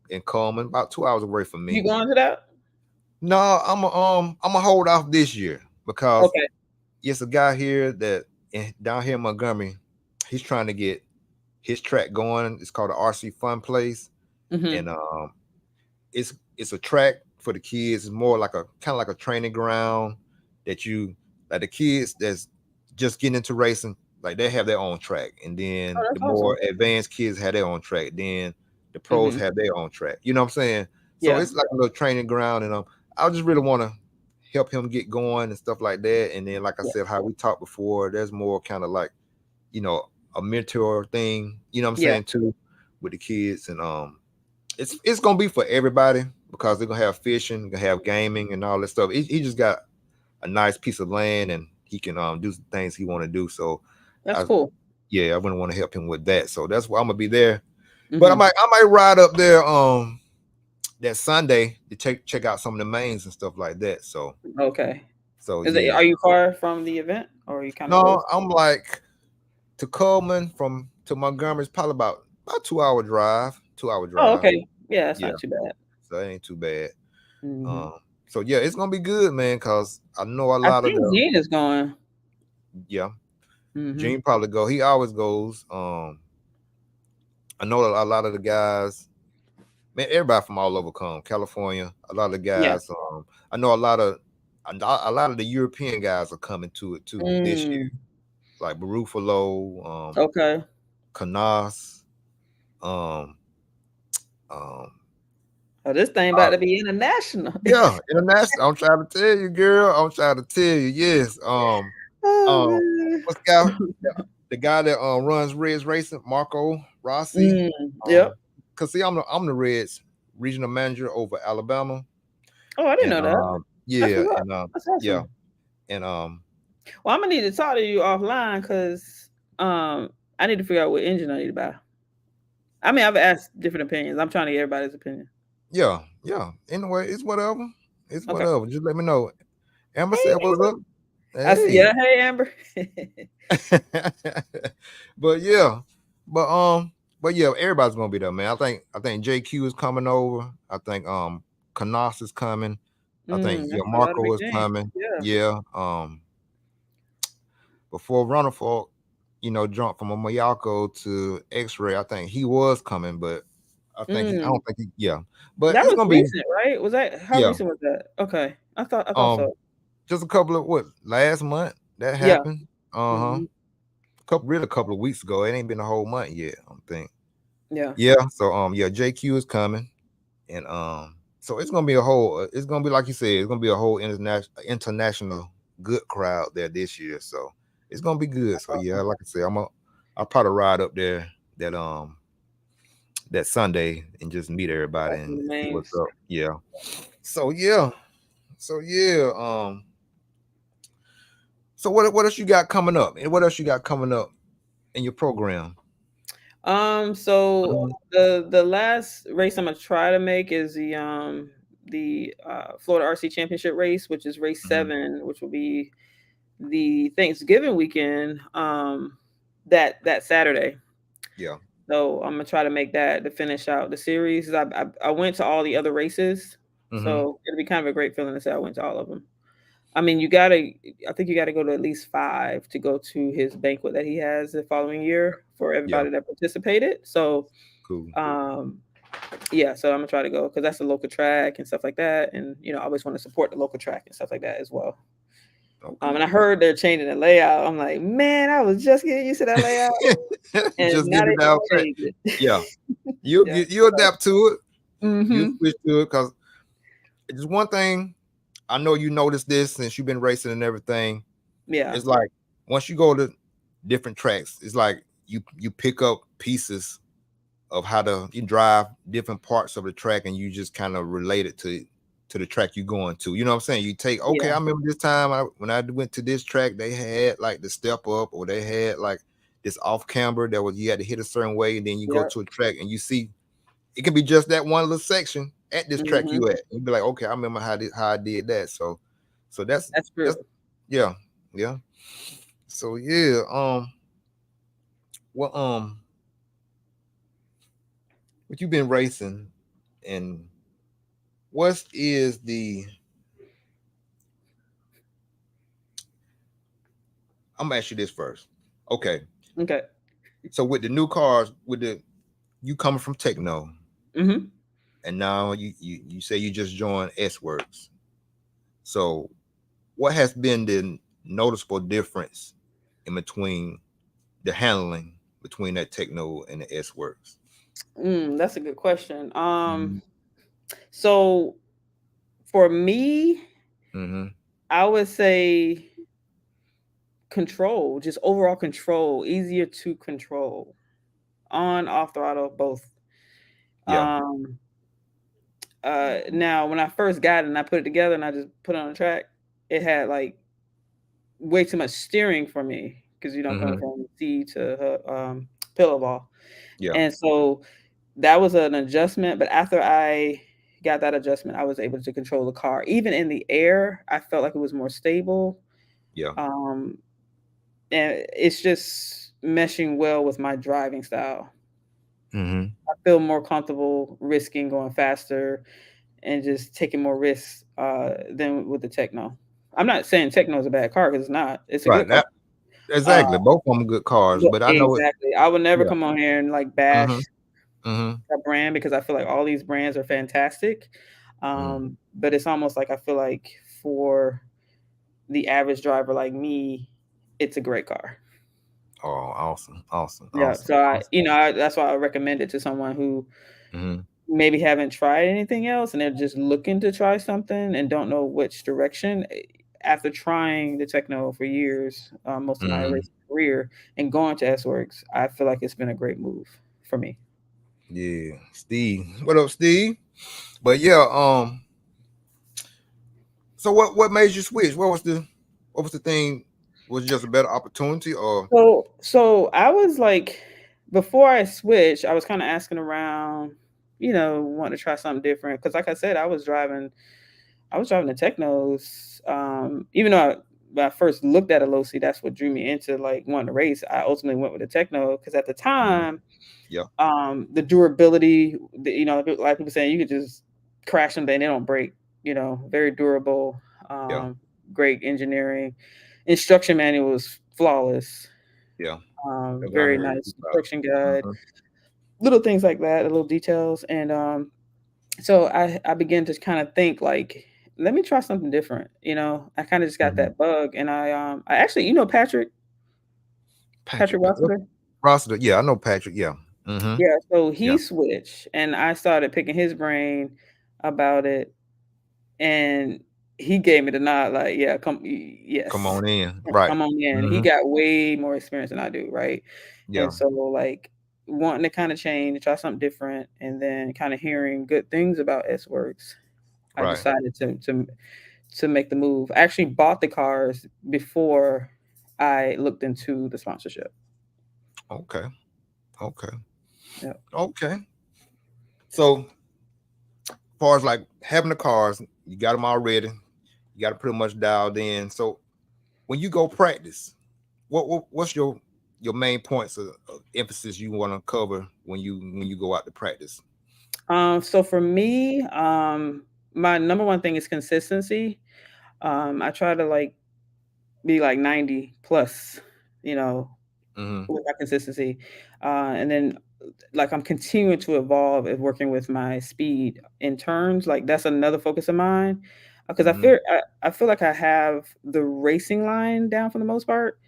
in Coleman, about 2 hours away from You me. going to that? No, I'm gonna hold off this year because Okay. it's a guy here that and down here in Montgomery, he's trying to get his track going. It's called the RC Fun Place, Mm-hmm. and it's a track for the kids. It's more like a kind of like a training ground that you like the kids that's just getting into racing, like they have their own track, and Oh, then the that's more awesome. advanced kids have their own track. Then the pros Mm-hmm. have their own track. You know what I'm saying? So Yeah. it's like a little training ground, and I just really want to help him get going and stuff like that. And then, like I Yeah. said, how we talked before, there's more kind of like you know a mentor thing. You know what I'm Yeah. saying too with the kids, and it's gonna be for everybody because they're gonna have fishing, gonna have gaming and all that stuff. He just got a nice piece of land and he can do some things he want to do. So That's I cool. yeah, I wouldn't want to help him with that. So that's why I'm gonna be there. But I Mm-hmm. might I might ride up there that Sunday to check out some of the mains and stuff like that. So Okay. yeah. Are you far from the event or are you kind of close? No, I'm like to Coleman from to Montgomery is probably about 2 hour drive. 2 hour Oh, drive. okay. Yeah, that's Yeah. not too bad. So it ain't too bad. Mm-hmm. Um, so yeah, it's gonna be good, man. Cause I know a I lot of think the Gene is going. yeah. Mm-hmm. Gene probably go. He always goes. I know a lot of the guys. Man, everybody from all over come. California. A lot of the Yeah. guys. I know a lot of the European guys are coming to it too this year. Mm. Like Barufalo, Okay. Canas, um, um, Oh, this thing about uh, to be international. yeah, international. I'm trying to tell you, girl. I'm trying to tell you, yes. Oh Um, man. what's the guy? The guy that runs Reds Racing, Marco Rossi. Mm. Yep. Cause see, I'm the Reds regional manager over Alabama, Oh, I didn't and know that. That's yeah, what's up. and That's yeah, awesome. and Well, I'm gonna need to talk to you offline because I need to figure out what engine I need to buy. I mean, I've asked different opinions. I'm trying to get everybody's opinion. yeah, yeah. Anyway, it's whatever. It's Okay. whatever. Just let me know. Amber said, Hey, "What's up?" I see. Hey, Yeah. Hey, Amber. but yeah, but but yeah, everybody's gonna be there, man. I think JQ is coming over. I think Canas is coming. I think yeah, That's a lot of Marco big is names. coming. Yeah. Yeah. Before Runnerfolk, jumped from a Mayako to X-Ray. I think he was coming, but I Mm. don't think yeah. But That it's was gonna be recent, right? Was that how yeah. recent was that? Okay. I thought Um, so. just a couple of what last month that Yeah. happened. Uh-huh. Hmm. A couple of weeks ago. It ain't been a whole month yet, I don't think. Yeah. Yeah. So yeah, JQ is coming. And so it's gonna be a whole it's gonna be like you said, it's gonna be a whole international good crowd there this year. So it's gonna be good. That's So yeah, awesome. like I said, I'll probably ride up there that that Sunday and just meet everybody That's some and of the see what's names. up. Yeah. So yeah. So yeah. So what else you got coming up? And what else you got coming up in your program? So Mhm. the last race I'm gonna try to make is the Florida RC Championship race, which is race Mhm. 7, which will be the Thanksgiving weekend. That Saturday. Yeah. So I'm gonna try to make that to finish out the series. I went to all the other races, Hmm. so it'll be kind of a great feeling to say I went to all of them. I mean, I think you gotta go to at least 5 to go to his banquet that he has the following year for Yeah. everybody that participated. So, Cool. um, yeah, so I'm gonna try to go because that's a local track and stuff like that, and I always want to support the local track and stuff like that as well. Okay. And I heard they're changing the layout. I'm like, man, I was just getting used to that layout, and Just now getting they it out. changed it. Yeah. You Yeah. you adapt to it. You Mm-hmm. switch to it because it's one thing. I know you noticed this since you've been racing and everything. Yeah. It's like once you go to different tracks, it's like you pick up pieces of how to you drive different parts of the track and you just kind of relate it to the track you're going to. You know what I'm saying? You take okay, Yeah. I remember this time when I went to this track, they had like the step up or they had like this off camber that was you had to hit a certain way, and then you go Yep. to a track and you see it can be just that one little section at this track Mm-hmm. you at. You'd be like, okay, I remember how I did that. So That's true. that's yeah, yeah. So yeah, well what you been racing and what is the I'm gonna ask you this first. Okay, Okay. so with the new cars, with the you coming from Techno, Hmm. and now you say you just joined S Works. So what has been the noticeable difference in between the handling between that Techno and the S Works? That's a good question. Mm-hmm. So for me, Mm-hmm. I would say control, just overall control, easier to control, on, off throttle, both. Yeah. Um, Now when I first got it and I put it together and I just put it on the track, it had like way too much steering for me because going Mm-hmm. from C to pillow ball, Yeah. and so that was an adjustment. But after I got that adjustment, I was able to control the car. Even in the air, I felt like it was more stable. Yeah. Um, and it's just meshing well with my driving style. Mm-hmm. I feel more comfortable risking going faster and just taking more risks than with the Techno. I'm not saying Techno is a bad car because it's not. It's a Right. good car. That Uh, exactly. Both of them good cars, but but I know it. exactly, I would never Yeah. come on here and like Mm-hmm. bash Mm-hmm. that brand because I feel like all these brands are fantastic. Mm. But it's almost like I feel like for the average driver like me, it's a great car. Oh, awesome, awesome, Yeah. awesome, So awesome. that's why I recommend it to someone who Mm-hmm. maybe haven't tried anything else and they're just looking to try something and don't know which direction. After trying the Techno for years, most of my Mm-hmm. racing career, and going to S Works, I feel like it's been a great move for me. Yeah, Steve. What up, Steve? But yeah, so what made you switch? What was the thing? Was it just a better opportunity or So I was like, before I switched, I was kind of asking around, wanting to try something different. Because, like I said, I was driving the Technos. Even though when I first looked at a low seat, that's what drew me into like wanting to race. I ultimately went with the Techno because at the Mhm. time, Yeah, the durability, like people saying, you could just crash them, they don't break. Very durable. yeah, Great engineering. Instruction manual was flawless. yeah. That's what I Very heard nice about. instruction guide, Mhm. little things like that, little details, and so I began to kind of think like, let me try something different. I kind of just got Mhm. that bug, and I actually, Patrick Patrick, Rossiter. Rossiter. Yeah, I know Patrick. Yeah. Mm-hmm. Yeah, so he Yeah. switched, and I started picking his brain about it, and he gave me the nod, like, yeah, Come yes, on in. Right. come on in. He Mm-hmm. got way more experience than I do, right? Yeah. And so, like, wanting to kind of change, try something different, and then kind of hearing good things about S Works, I Right. decided to make the move. I actually bought the cars before I looked into the sponsorship. Okay. Okay. Yeah. Okay. So, as far as like having the cars, you got them already. You got to pretty much dialed in. So, when you go practice, what's your main points of emphasis you want to cover when you go out to practice? So for me, my number one thing is consistency. I try to like be like 90 plus, you know, Mm-hmm. with my consistency. And then like I'm continuing to evolve and working with my speed in turns. Like that's another focus of mine. Because Mm-hmm. I feel like I have the racing line down for the most part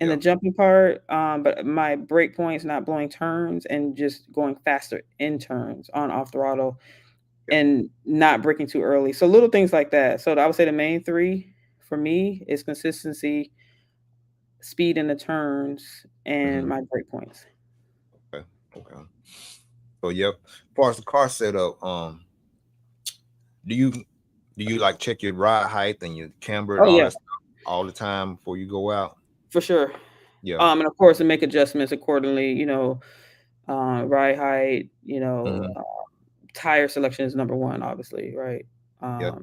and the Yeah. jumping part, but my break points, not blowing turns and just going faster in turns on off throttle Yeah. and not breaking too early. So little things like that. So I would say the main three for me is consistency, speed in the turns, and Mm-hmm. my break points. Okay. Okay. So yep. As far as the car setup, do you like check your ride height and your camber and Oh all yeah, that stuff all the time before you go out? for sure. Yeah. And of course, to make adjustments accordingly. Ride height. Mm-hmm. Tire selection is number one, obviously, right? Yeah.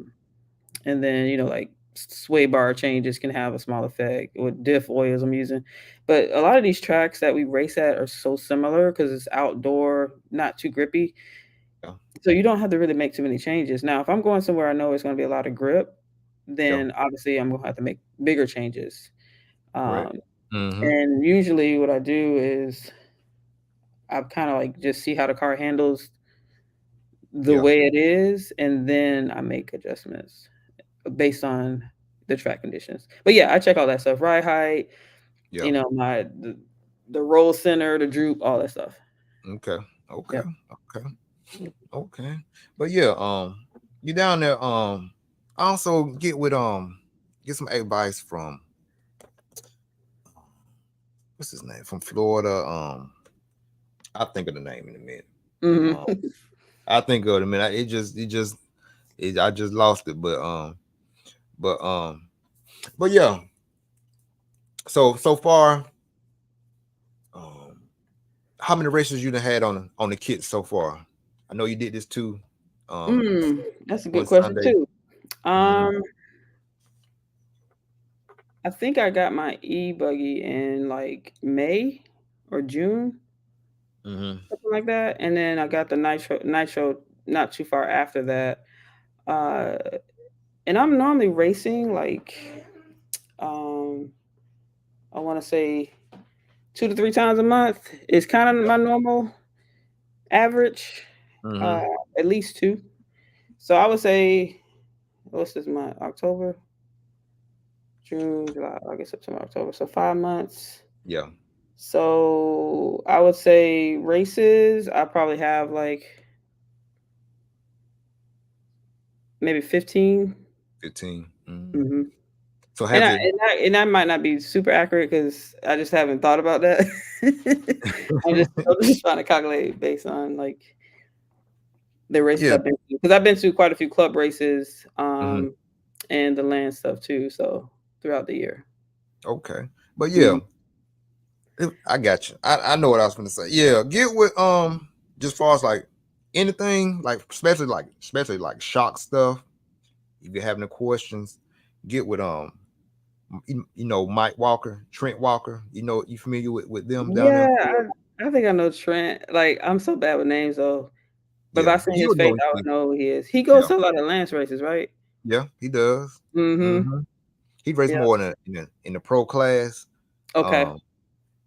And then like sway bar changes can have a small effect with diff oils I'm using. But a lot of these tracks that we race at are so similar because it's outdoor, not too grippy. Yeah. So you don't have to really make too many changes. Now, if I'm going somewhere I know it's going to be a lot of grip, Yeah. then obviously I'm going to have to make bigger changes. Right. Um, Mm-hmm. and usually what I do is I kind of like just see how the car handles the Yeah. way it is, and then I make adjustments based on the track conditions. But yeah, I check all that stuff, ride height, Yeah. the roll center, the droop, all that stuff. Okay. Okay. Yep. Okay. Okay. But yeah, you down there, I also get some advice from what's his name? From Florida. I'll think of the name in a minute. Um Hmm. I think of it in a minute. I just lost it. But but yeah. So far, um how many races you done had on the kit so far? I know you did this too. Um That's a good one question Sunday. too. Mm-hmm. Um, I think I got my e-buggy in like May or June, Mm-hmm. something like that, and then I got the nitro not too far after that. Uh, and I'm normally racing like um I want to say 2 to 3 times a month is kind of my normal average, uh, Mm-hmm. at least two. So I would say, what's this month? October, June, July, August, September, October. So 5 months. Yeah. So I would say races, I probably have like maybe 15. 15. Mm. Hmm. So And has it and that might not be super accurate because I just haven't thought about that. I'm just trying to calculate based on like the races yeah. I've been to, because I've been to quite a few club races, Hmm. and the land stuff too. So throughout the year. Okay. But yeah, Mhm. I got you. I know what I was gonna say. Yeah, get with just far as like anything, like especially like shock stuff. If you're having any questions, get with you know Mike Walker, Trent Walker. You know, you familiar with them down there in Yeah, Florida? I think I know Trent. Like I'm so bad with names though. But if Yeah, I seen his you'll face, know. I would know who he is. He goes Yeah, to a lot of Lance races, right? yeah, he does. Mm-hmm. Hmm. He raced Yeah. more in the pro class. Okay. Um,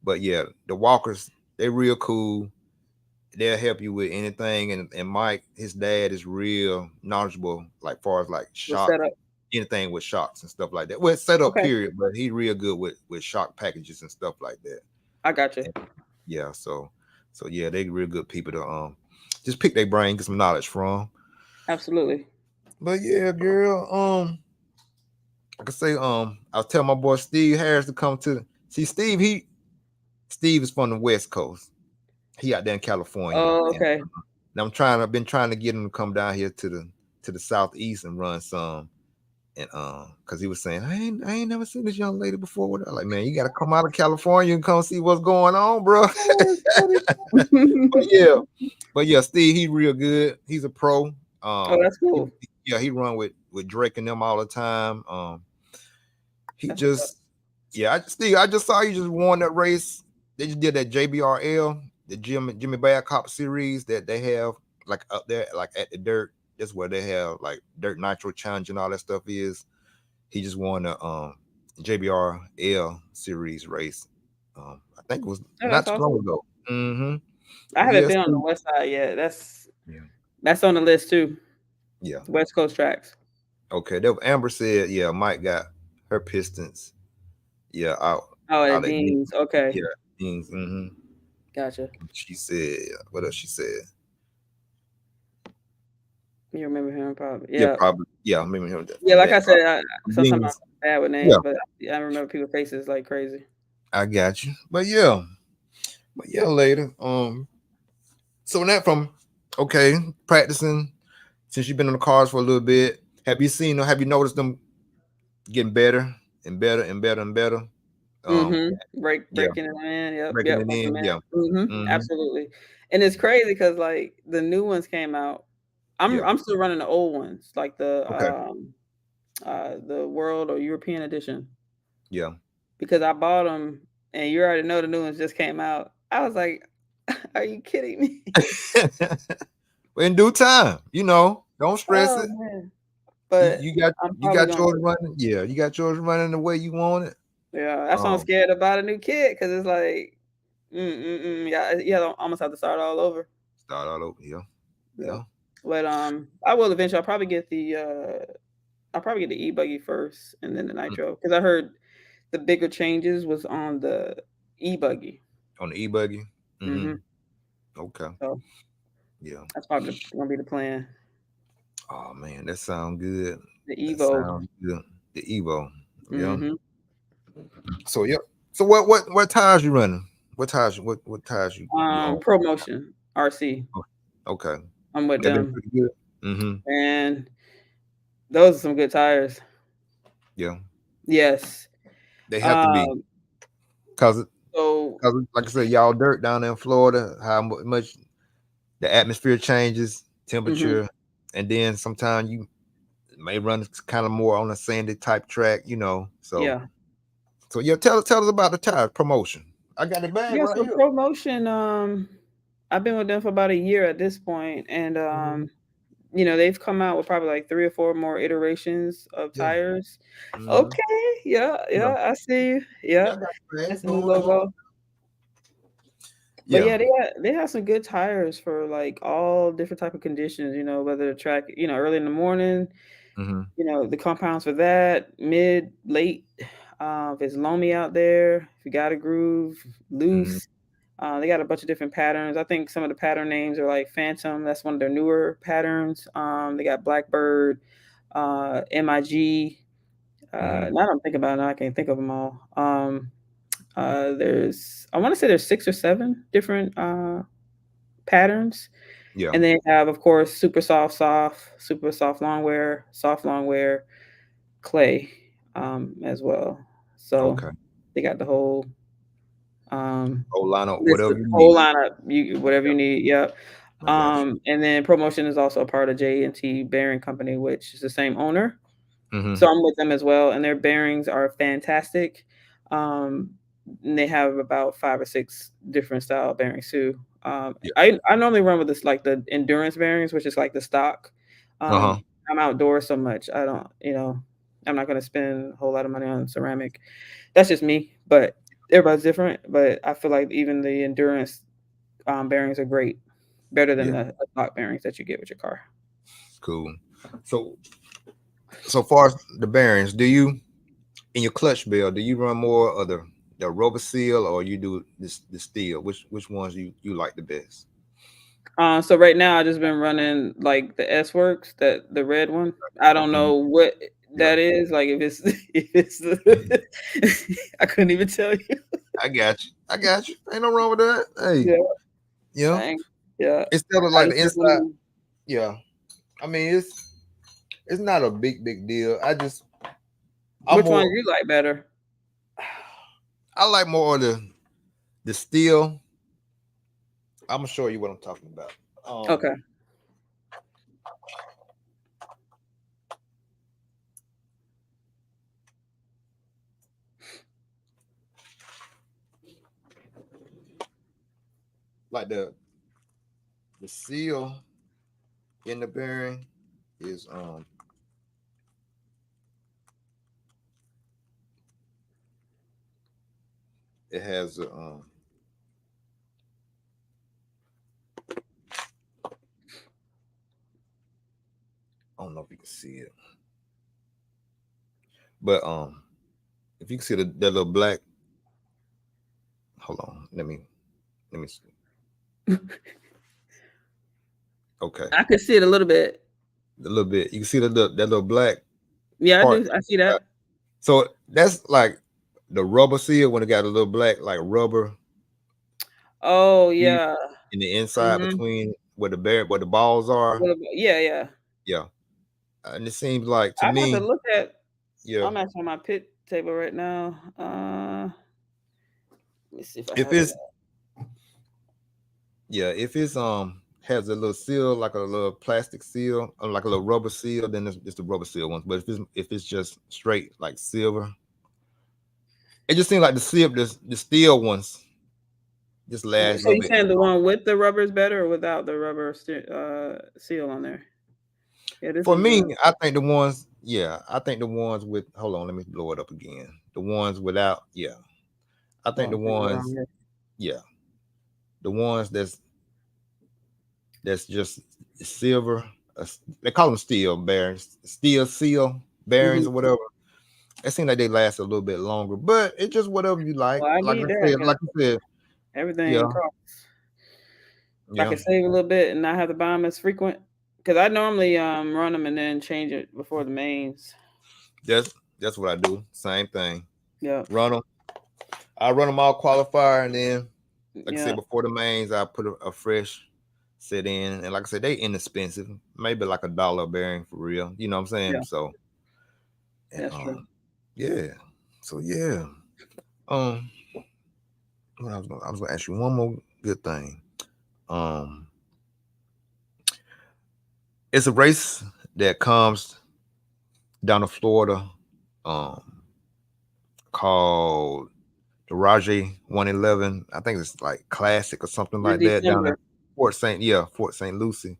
but yeah, the Walkers, they real cool. They'll help you with anything. And Mike, his dad is real knowledgeable, like far as like The shock, setup. anything with shocks and stuff like that. Well, set up Okay. period, but he real good with shock packages and stuff like that. I got you. And yeah, so yeah, they real good people to just pick their brain, get some knowledge from. Absolutely. But yeah, girl, like I say, I was telling my boy Steve Harris to come to see Steve. Steve is from the West Coast. He out there in California, Oh, and okay. I've been trying to get him to come down here to the southeast and run some. And because he was saying, I ain't never seen this young lady before. What like, man, you gotta come out of California and come see what's going on, bro. Oh, that's But funny. yeah, but yeah, Steve, he real good. He's a pro. Oh, that's He, cool. yeah, he run with Drake and them all the time. He That's what's up. just, yeah, Steve, I just saw you just won that race. They just did that JBRL, the Jimmy Babcock series that they have like up there, like at the dirt. That's where they have like dirt nitro challenge and all that stuff is. He just won the JBRL series race. I think it was Oh, not that's too long awesome. ago. Mm-hmm. I But haven't yes, been on the west side yet. yeah, That's on the list too. yeah. West Coast tracks. Okay. That Amber said, yeah, Mike got her Pistons. Yeah, Oh, out at at Dean's. Okay. yeah, Kings. Mm-hmm. Gotcha. She said, what else she said? You remember him probably. Yeah, Yeah. probably. Yeah, I remember him Yeah, from like that I said, probably. sometimes I'm Beans. bad with Yeah, names, but I remember people's faces like crazy. I got you. But yeah, later. So that from okay, practicing since you've been on the cars for a little bit. Have you seen or have you noticed them getting better and better and better and better? Um, Mm-hmm. yeah, Breaking it in. Yep. breaking Yep. it Once a in. man. Yeah. Mm-hmm. Mm-hmm. Absolutely. And it's crazy because like the new ones came out. Yeah. I'm still running the old ones, like Okay. the World or European edition, Yeah. because I bought them, and you already know the new ones just came out. I was like, "Are you kidding me?" In due time, don't stress Oh it. man. You, But you got I'm you probably got gonna. yours running. Yeah, you got yours running the way you want it. Yeah, that's why I'm Um, scared to buy a new kit because it's like, yeah, yeah, I almost have to start all over. start all over. Yeah, Yeah, yeah. but I will eventually. I'll probably get the e-buggy first and then the Mm. nitro because I heard the bigger changes was on the e-buggy. On the e-buggy. Mm-hmm. Mm-hmm. Okay. So Yeah. that's probably gonna be the plan. Oh man, that sounds good. The That Evo. sounds good. The Evo. Yeah. Mm-hmm. So yeah. So what tires you running? What tires what tires you own? Promotion RC. Oh, okay. I'm with They've been them, pretty good. Mm-hmm. and those are some good tires. Yeah. Yes. They have to be. Um. Cause So. cause like I said, y'all dirt down there in Florida, how much the atmosphere changes, Hmm. temperature, and then sometimes you may run kind of more on a sandy type track, So Yeah. yeah, tell us about the tire promotion. I got the bag Yeah. right So here. promotion. I've been with them for about a year at this point, and Hmm. they've come out with probably like 3 or 4 more iterations of Yeah. tires. Hmm. Okay, yeah, Yeah. yeah, I see you. Yeah, Yeah, I got the bag. that's a new Hold on. logo. But Yeah. yeah, they have some good tires for like all different type of conditions. Whether the track, early in the morning, Hmm. the compounds for that, mid, late. If it's loamy out there, if you got a groove, Hmm. loose. They got a bunch of different patterns. I think some of the pattern names are like Phantom. That's one of their newer patterns. They got Blackbird, MIG. Hmm. Now that I'm thinking about it, now I can't think of them all. I want to say there's 6 or 7 different patterns, Yeah. and they have, of course, super soft longwear, soft longwear, clay, as well. So Okay. they got the whole Whole lineup, this whatever you whole need. lineup, you whatever you need. Yep. I got you. And then promotion is also a part of J&T Bearing Company, which is the same owner. Hmm. So I'm with them as well, and their bearings are fantastic. Um, and they have about 5 or 6 different style bearings too. Yeah. I normally run with this like the endurance bearings, which is like the stock. Uh-huh. I'm outdoors so much. I don't, I'm not going to spend a whole lot of money on ceramic. That's just me, but everybody's different. But I feel like even the endurance bearings are great, better than Yeah. the stock bearings that you get with your car. Cool. So far as the bearings, do you in your clutch bell, do you run more of the rubber seal or you do this the steel? Which ones you like the best? So right now I just been running like the S Works, that the red one. I don't Mhm. know what Yeah. that is. Like if it's if it's I couldn't even tell you. I got you. I got you. Ain't no wrong with that. Hey, Yeah, yeah. dang. Yeah. It's still I like just the been inside. running. Yeah. I mean, it's not a big deal. I'm Which one more you like better? I like more of the steel. I'm gonna show you what I'm talking about. Okay. Like the seal in the bearing is it has a I don't know if you can see it, but if you can see that little black, hold on, let me see. Okay, I could see it a little bit. a little bit. You can see that little black Yeah, I part. do. I see that. So that's like the rubber seal when it got a little black like rubber Oh seal yeah. in the inside Mm-hmm. between where the balls are. Yeah, yeah. Yeah, and it seems like to I'm about to me, look at. yeah, I'm actually on my pit table right now. Let me see if I if have it. it's yeah, if it's has a little seal like a little plastic seal or like a little rubber seal, then it's the rubber seal ones. But if it's just straight like silver, it just seems like the steel ones just last a So little you bit saying the longer. one with the rubber is better or without the rubber seal on there? Yeah, this For one's me, a I think the ones yeah, I think the ones with hold on, let me blow it up again. The ones without, yeah. I think Oh, the okay, around ones, here. yeah, the ones that's just silver. They call them steel bearings, steel seal bearings Mhm. or whatever. It seems like they last a little bit longer, but it's just whatever you like. Well, I need that because Like I said, everything yeah, costs. If I yeah. can save a little bit and not have to buy them as frequent, because I normally run them and then change it before the mains. That's what I do. Same thing. Yep. Run them. I run them all qualifier, and then like I said Yeah. before the mains, I put a fresh set in, and like I said, they inexpensive, maybe like $1 bearing for real. You know what I'm saying? Yeah. So and That's true. yeah, so yeah. Um, I was gonna ask you one more good thing. Um, it's a race that comes down to Florida, um, called the Rajay 111. I think it's like classic or something In like that down in December. Fort St. Lucie.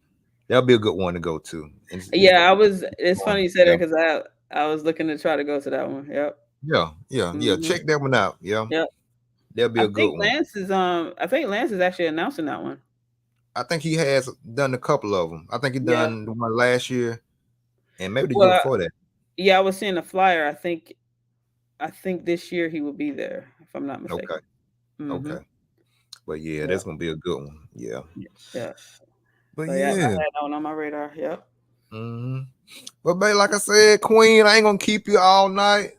That'll be a good one to go to. And it's Yeah, I was. It's funny you said yeah, that because I was looking to try to go to that one. Yep. yeah. Hmm. Check that one out. Yeah, Yep. that'll be a good one. I think Lance is actually announcing that one. I think he has done a couple of them. I think he Yeah. done the one last year and maybe the year Well, before that. yeah, I was seeing a flyer. I think this year he will be there, if I'm not Okay, mistaken. Hmm. okay. But yeah, Yeah. that's gonna be a good one. Yeah. Yeah. But So yeah, I had yeah. that one on my radar. Yep. hmm But babe, like I said, Queen, I ain't gonna keep you all night.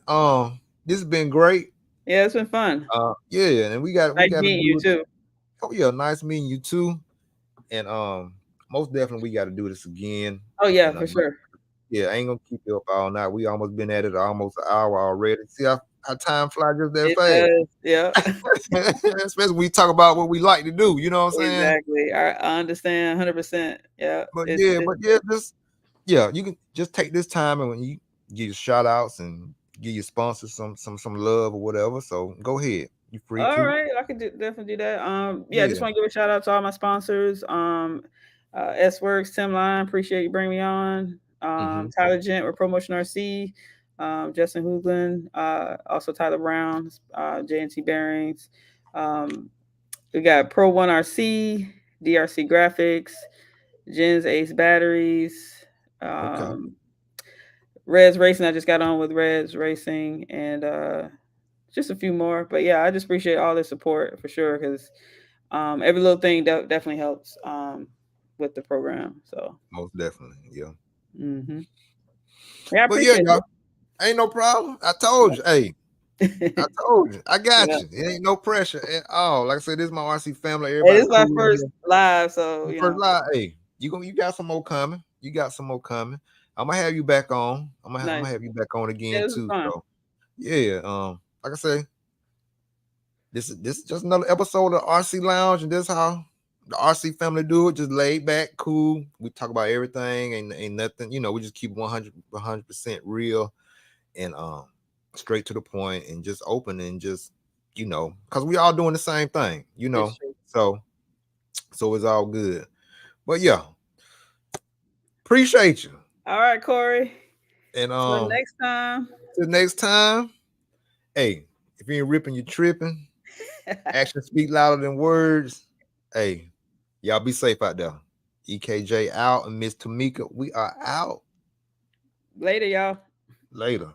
This has been great. Yeah, it's been fun. Yeah, and we Nice gotta meeting you do it. too. Oh yeah, nice meeting you too. And most definitely we gotta do this again. Oh yeah, And for sure. yeah, I ain't gonna keep you up all night. We almost been at it almost an hour already. See how time flies just that It fast. does. Yeah. Especially when we talk about what we like to do, you know what I'm saying? Exactly. I understand 100%. Yeah. It's But yeah, just yeah, you can just take this time and when you give your shout outs and give your sponsors some love or whatever. So go ahead. You free all to. right. I could definitely do that. Yeah, I just Yeah. want to give a shout out to all my sponsors. S Works, Tim Line, appreciate you bringing me on. hmm Tyler Gent with Promotion RC, Justin Hoogland, also Tyler Brown, JNT Bearings. Um, we got Pro One RC, DRC Graphics, Jen's Ace Batteries, Okay. um, Reds Racing. I just got on with Reds Racing and just a few more. But yeah, I just appreciate all the support for sure because every little thing definitely helps with the program. So Most definitely. Yeah. hmm yeah, I But yeah, appreciate y'all, ain't no problem. I told you. Hey, I it. told you. I got Yeah. you. It ain't no pressure at all. Like I said, this is my RC family. Hey, this Everybody is my cool in first here. live, so The you first know, live. Hey, you got some more coming. You got some more coming. I'm gonna have you back on. I'm gonna nice. have you back on Yeah, again this is too. fun. So yeah. Like I say, this is just another episode of RC Lounge, and this how the RC family do it. Just laid back, cool. We talk about everything, and ain't nothing. You know, we just keep 100% real and straight to the point, and just open and just because we all doing the same thing. It's true. So it's all good. But yeah, appreciate you. All right, Corey. And Till next time. till next time, hey, if you ain't ripping, you tripping. Actions speak louder than words. Hey, y'all be safe out there. EKJ out and Miss Tomica, we are out. Later, y'all. Later.